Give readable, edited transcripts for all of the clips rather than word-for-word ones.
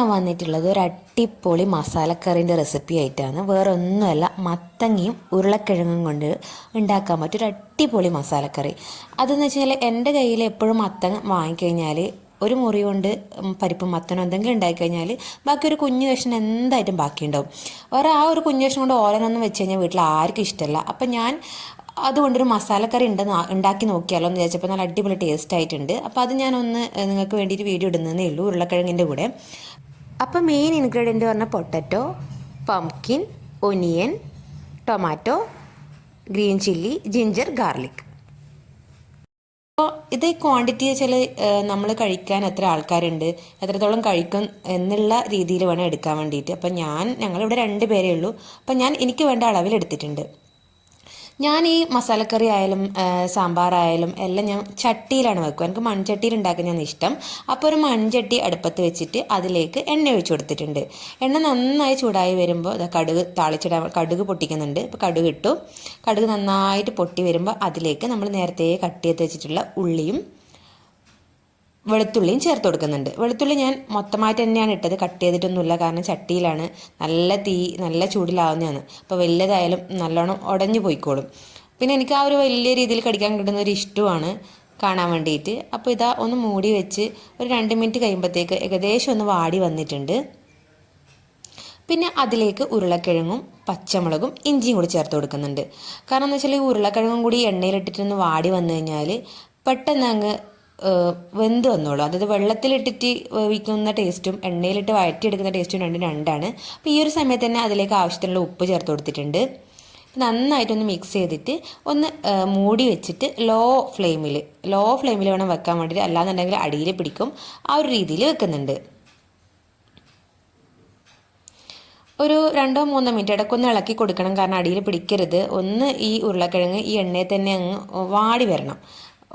ഞാൻ വന്നിട്ടുള്ളത് ഒരു അടിപൊളി മസാലക്കറിൻ്റെ റെസിപ്പി ആയിട്ടാണ്. വേറെ ഒന്നുമല്ല, മത്തങ്ങയും ഉരുളക്കിഴങ്ങും കൊണ്ട് ഉണ്ടാക്കാൻ പറ്റും ഒരു അടിപൊളി മസാലക്കറി. അതെന്ന് വെച്ചാൽ എൻ്റെ കയ്യിൽ എപ്പോഴും മത്തങ്ങ വാങ്ങിക്കഴിഞ്ഞാൽ ഒരു മുറി കൊണ്ട് പരിപ്പും മത്തനോ എന്തെങ്കിലും ഉണ്ടായിക്കഴിഞ്ഞാൽ ബാക്കി ഒരു കുഞ്ഞു കഷ്ണം എന്തായിട്ടും ബാക്കിയുണ്ടാവും. ആ ഒരു കുഞ്ഞു കഷ്ണം കൊണ്ട് ഓരോന്നൊന്നും വെച്ച് കഴിഞ്ഞാൽ വീട്ടിൽ ആർക്കും ഇഷ്ടമല്ല. അപ്പം ഞാൻ അതുകൊണ്ടൊരു മസാലക്കറി ഉണ്ടാക്കി നോക്കിയാലോ എന്ന് വിചാരിച്ചപ്പോൾ നല്ല അടിപൊളി ടേസ്റ്റ് ആയിട്ടുണ്ട്. അപ്പോൾ അത് ഞാനൊന്ന് നിങ്ങൾക്ക് വേണ്ടിയിട്ട് വീഡിയോ ഇടുന്നതേ ഉള്ളൂ, ഉരുളക്കിഴങ്ങിൻ്റെ കൂടെ. അപ്പോൾ മെയിൻ ഇൻഗ്രീഡിയൻറ്റ് പറഞ്ഞാൽ potato, pumpkin, onion, tomato, green chilli, ginger, garlic. അപ്പോൾ ഇത് ക്വാണ്ടിറ്റി വെച്ചാൽ നമ്മൾ കഴിക്കാൻ എത്ര ആൾക്കാരുണ്ട്, എത്രത്തോളം കഴിക്കും എന്നുള്ള രീതിയിൽ വേണം എടുക്കാൻ വേണ്ടിയിട്ട്. അപ്പം ഞങ്ങളിവിടെ 2 പേരേ ഉള്ളൂ. അപ്പം എനിക്ക് വേണ്ട അളവിൽ എടുത്തിട്ടുണ്ട്. ഞാൻ ഈ മസാലക്കറി ആയാലും സാമ്പാറായാലും എല്ലാം ഞാൻ ചട്ടിയിലാണ് വെക്കുക. എനിക്ക് മൺചട്ടിയിൽ ഉണ്ടാക്കുന്നതാണ് ഇഷ്ടം. അപ്പോൾ ഒരു മൺചട്ടി അടുപ്പത്ത് വെച്ചിട്ട് അതിലേക്ക് എണ്ണ ഒഴിച്ചു കൊടുത്തിട്ടുണ്ട്. എണ്ണ നന്നായി ചൂടായി വരുമ്പോൾ കടുക് പൊട്ടിക്കുന്നുണ്ട്. ഇപ്പോൾ കടുക് ഇട്ടു. കടുക് നന്നായിട്ട് പൊട്ടി വരുമ്പോൾ അതിലേക്ക് നമ്മൾ നേരത്തെ കട്ട് ചെയ്ത് വെച്ചിട്ടുള്ള ഉള്ളിയും വെളുത്തുള്ളിയും ചേർത്ത് കൊടുക്കുന്നുണ്ട്. വെളുത്തുള്ളി ഞാൻ മൊത്തമായിട്ട് തന്നെയാണ് ഇട്ടത്, കട്ട് ചെയ്തിട്ടൊന്നുമില്ല. കാരണം ചട്ടിയിലാണ്, നല്ല ചൂടിലാവുന്നതാണ്. അപ്പോൾ വലുതായാലും നല്ലോണം ഉടഞ്ഞു പോയിക്കോളും. പിന്നെ എനിക്ക് ആ ഒരു വലിയ രീതിയിൽ കടിക്കാൻ കിട്ടുന്ന ഒരു ഇഷ്ടമാണ് കാണാൻ വേണ്ടിയിട്ട്. അപ്പോൾ ഇതാ ഒന്ന് മൂടി വെച്ച് ഒരു 2 മിനിറ്റ് കഴിയുമ്പോഴത്തേക്ക് ഏകദേശം ഒന്ന് വാടി വന്നിട്ടുണ്ട്. പിന്നെ അതിലേക്ക് ഉരുളക്കിഴങ്ങും പച്ചമുളകും ഇഞ്ചിയും കൂടി ചേർത്ത് കൊടുക്കുന്നുണ്ട്. കാരണം എന്ന് വെച്ചാൽ ഈ ഉരുളക്കിഴങ്ങും കൂടി എണ്ണയിലിട്ടിട്ടൊന്ന് വാടി വന്നു കഴിഞ്ഞാൽ പെട്ടെന്ന് അങ്ങ് വെന്ത് വന്നോളൂ. അതായത് വെള്ളത്തിലിട്ടിട്ട് വേവിക്കുന്ന ടേസ്റ്റും എണ്ണയിലിട്ട് വഴറ്റിയെടുക്കുന്ന ടേസ്റ്റും രണ്ടാണ്. അപ്പോൾ ഈ ഒരു സമയത്ത് തന്നെ അതിലേക്ക് ആവശ്യത്തിനുള്ള ഉപ്പ് ചേർത്ത് കൊടുത്തിട്ടുണ്ട്. നന്നായിട്ടൊന്ന് മിക്സ് ചെയ്തിട്ട് ഒന്ന് മൂടി വെച്ചിട്ട് ലോ ഫ്ലെയിമിൽ വേണം വെക്കാൻ വേണ്ടിയിട്ട്, അല്ലാന്നുണ്ടെങ്കിൽ അടിയിൽ പിടിക്കും. ആ ഒരു രീതിയിൽ വെക്കുന്നുണ്ട്. ഒരു 2-3 മിനിറ്റ് ഇടയ്ക്കൊന്ന് ഇളക്കി കൊടുക്കണം, കാരണം അടിയിൽ പിടിക്കരുത്. ഒന്ന് ഈ ഉരുളക്കിഴങ്ങ് ഈ എണ്ണയിൽ തന്നെ അങ്ങ് വാടി വരണം,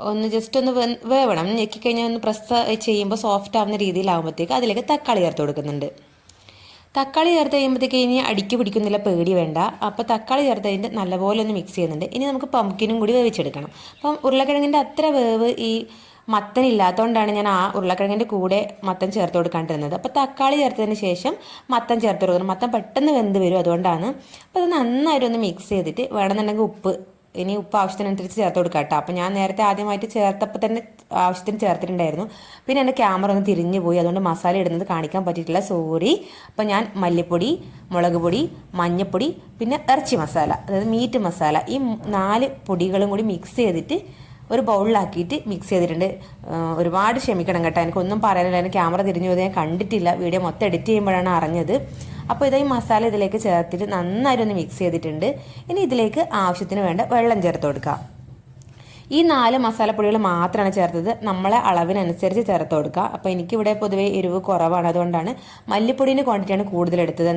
ഒന്ന് ജസ്റ്റ് ഒന്ന് വേവണം. ഞെക്കിക്കഴിഞ്ഞാൽ ഒന്ന് പ്രസ് ചെയ്യുമ്പോൾ സോഫ്റ്റ് ആവുന്ന രീതിയിലാകുമ്പോഴത്തേക്ക് അതിലേക്ക് തക്കാളി ചേർത്ത് കൊടുക്കുന്നുണ്ട്. തക്കാളി ചേർത്ത് കഴിയുമ്പോഴത്തേക്ക് ഇനി അടിക്ക് പിടിക്കുന്നില്ല, പേടി വേണ്ട. അപ്പോൾ തക്കാളി ചേർത്ത് കഴിഞ്ഞിട്ട് നല്ലപോലെ ഒന്ന് മിക്സ് ചെയ്യുന്നുണ്ട്. ഇനി നമുക്ക് പംകിനും കൂടി വേവിച്ചെടുക്കണം. അപ്പം ഉരുളക്കിഴങ്ങിൻ്റെ അത്ര വേവ് ഈ മത്തൻ ഇല്ലാത്തതുകൊണ്ടാണ് ഞാൻ ആ ഉരുളക്കിഴങ്ങിൻ്റെ കൂടെ മത്തൻ ചേർത്ത് കൊടുക്കാണ്ടിരുന്നത്. അപ്പോൾ തക്കാളി ചേർത്തതിന് ശേഷം മത്തൻ ചേർത്ത് കൊടുക്കണം. മത്തൻ പെട്ടെന്ന് വെന്ത് വരും, അതുകൊണ്ടാണ്. അപ്പോൾ അത് നന്നായിട്ടൊന്ന് മിക്സ് ചെയ്തിട്ട് വേണമെന്നുണ്ടെങ്കിൽ ഇനി ഉപ്പ് ആവശ്യത്തിനനുസരിച്ച് ചേർത്ത് കൊടുക്കാം കേട്ടോ. അപ്പോൾ ഞാൻ നേരത്തെ ആദ്യമായിട്ട് ചേർത്തപ്പോൾ തന്നെ ആവശ്യത്തിന് ചേർത്തിട്ടുണ്ടായിരുന്നു. പിന്നെ എൻ്റെ ക്യാമറ ഒന്ന് തിരിഞ്ഞു പോയി, അതുകൊണ്ട് മസാല ഇടുന്നത് കാണിക്കാൻ പറ്റിയിട്ടില്ല, സോറി. അപ്പോൾ ഞാൻ മല്ലിപ്പൊടി, മുളക് പൊടി, മഞ്ഞൾപ്പൊടി, പിന്നെ ഇറച്ചി മസാല, അതായത് മീറ്റ് മസാല, ഈ 4 പൊടികളും കൂടി മിക്സ് ചെയ്തിട്ട് ഒരു ബൗളിലാക്കിയിട്ട് മിക്സ് ചെയ്തിട്ടുണ്ട്. ഒരുപാട് ക്ഷമിക്കണം കേട്ടോ, എനിക്കൊന്നും പറയാനില്ല. എൻ്റെ ക്യാമറ തിരിഞ്ഞു പോയത് ഞാൻ കണ്ടിട്ടില്ല, വീഡിയോ മൊത്തം എഡിറ്റ് ചെയ്യുമ്പോഴാണ് അറിഞ്ഞത്. അപ്പോൾ ഈ മസാല ഇതിലേക്ക് ചേർത്തിട്ട് നന്നായിട്ടൊന്ന് മിക്സ് ചെയ്തിട്ടുണ്ട്. ഇനി ഇതിലേക്ക് ആവശ്യത്തിന് വേണ്ട വെള്ളം ചേർത്ത് കൊടുക്കുക. ഈ 4 മസാലപ്പൊടികൾ മാത്രമാണ് ചേർത്തത്, നമ്മളെ അളവിനനുസരിച്ച് ചേർത്ത് കൊടുക്കുക. അപ്പോൾ എനിക്കിവിടെ പൊതുവേ എരിവ് കുറവാണ്, അതുകൊണ്ടാണ് മല്ലിപ്പൊടീൻ്റെ ക്വാണ്ടിറ്റിയാണ് കൂടുതൽ എടുത്തത്.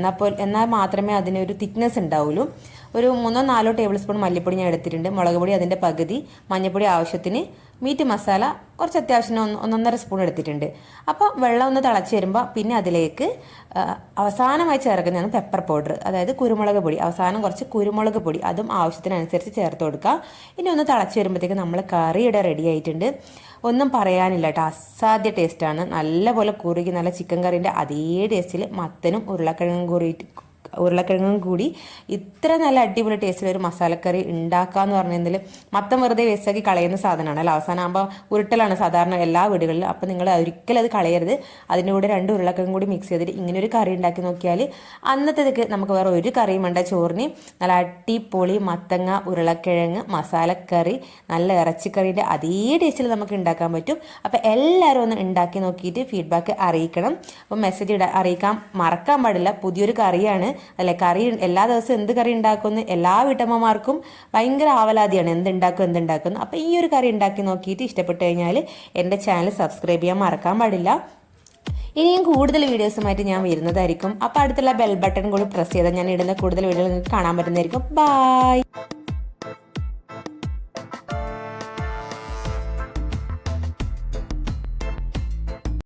എന്നാൽ മാത്രമേ അതിനൊരു തിക്നെസ് ഉണ്ടാവുള്ളൂ. ഒരു 3-4 ടേബിൾ സ്പൂൺ മല്ലിപ്പൊടി ഞാൻ എടുത്തിട്ടുണ്ട്. മുളക് പൊടി അതിൻ്റെ പകുതി, മഞ്ഞൾപ്പൊടി ആവശ്യത്തിന്, മീറ്റ് മസാല കുറച്ച് അത്യാവശ്യം 1-1.5 സ്പൂൺ എടുത്തിട്ടുണ്ട്. അപ്പോൾ വെള്ളം ഒന്ന് തിളച്ച് വരുമ്പോൾ പിന്നെ അതിലേക്ക് അവസാനമായി ചേർക്കുന്നതാണ് പെപ്പർ പൗഡർ, അതായത് കുരുമുളക് പൊടി. അവസാനം കുറച്ച് കുരുമുളക് പൊടി, അതും ആവശ്യത്തിനനുസരിച്ച് ചേർത്ത് കൊടുക്കുക. ഇനി ഒന്ന് തിളച്ച് വരുമ്പോഴത്തേക്ക് നമ്മൾ കറിയുടെ റെഡി ആയിട്ടുണ്ട്. ഒന്നും പറയാനില്ല കേട്ടോ, അസാധ്യ ടേസ്റ്റാണ്. നല്ലപോലെ കുറുകി നല്ല ചിക്കൻ കറീൻ്റെ അതേ ടേസ്റ്റിൽ മത്തനും ഉരുളക്കിഴങ്ങും കൂടി ഇത്ര നല്ല അടിപൊളി ടേസ്റ്റിൽ ഒരു മസാലക്കറി ഉണ്ടാക്കാന്ന് പറഞ്ഞാൽ മത്തം വെറുതെ വേസ്റ്റാക്കി കളയുന്ന സാധനമാണ് അല്ല. അവസാനം ആകുമ്പോൾ ഉരുട്ടലാണ് സാധാരണ എല്ലാ വീടുകളിലും. അപ്പോൾ നിങ്ങൾ ഒരിക്കലും അത് കളയരുത്. അതിൻ്റെ കൂടെ 2 ഉരുളക്കിഴങ്ങും കൂടി മിക്സ് ചെയ്തിട്ട് ഇങ്ങനെ ഒരു കറി ഉണ്ടാക്കി നോക്കിയാൽ അന്നത്തേക്ക് നമുക്ക് വേറെ ഒരു കറിയും വേണ്ട. ചോറിന് നല്ല അടിപൊളി മത്തങ്ങ ഉരുളക്കിഴങ്ങ് മസാലക്കറി, നല്ല ഇറച്ചിക്കറിയുടെ അതേ ടേസ്റ്റിൽ നമുക്ക് ഉണ്ടാക്കാൻ പറ്റും. അപ്പോൾ എല്ലാവരും ഒന്ന് ഉണ്ടാക്കി നോക്കിയിട്ട് ഫീഡ്ബാക്ക് അറിയിക്കണം. അപ്പം മെസ്സേജ് അറിയിക്കാൻ മറക്കാൻ പാടില്ല. പുതിയൊരു കറിയാണ് അല്ലെ, കറി എല്ലാ ദിവസവും എന്ത് കറി ഉണ്ടാക്കുമെന്ന് എല്ലാ വീട്ടമ്മമാർക്കും ഭയങ്കര ആവലാതിയാണ്, എന്തുണ്ടാക്കും. അപ്പോൾ ഈ ഒരു കറി ഉണ്ടാക്കി നോക്കിയിട്ട് ഇഷ്ടപ്പെട്ട് കഴിഞ്ഞാൽ എൻ്റെ ചാനൽ സബ്സ്ക്രൈബ് ചെയ്യാൻ മറക്കാൻ പാടില്ല. ഇനിയും കൂടുതൽ വീഡിയോസുമായിട്ട് ഞാൻ വരുന്നതായിരിക്കും. അപ്പോൾ അടുത്തുള്ള ബെൽ ബട്ടൺ കൂടി പ്രസ് ചെയ്താൽ ഞാൻ ഇടുന്ന കൂടുതൽ വീഡിയോകൾ നിങ്ങൾക്ക് കാണാൻ പറ്റുന്നതായിരിക്കും. ബൈ.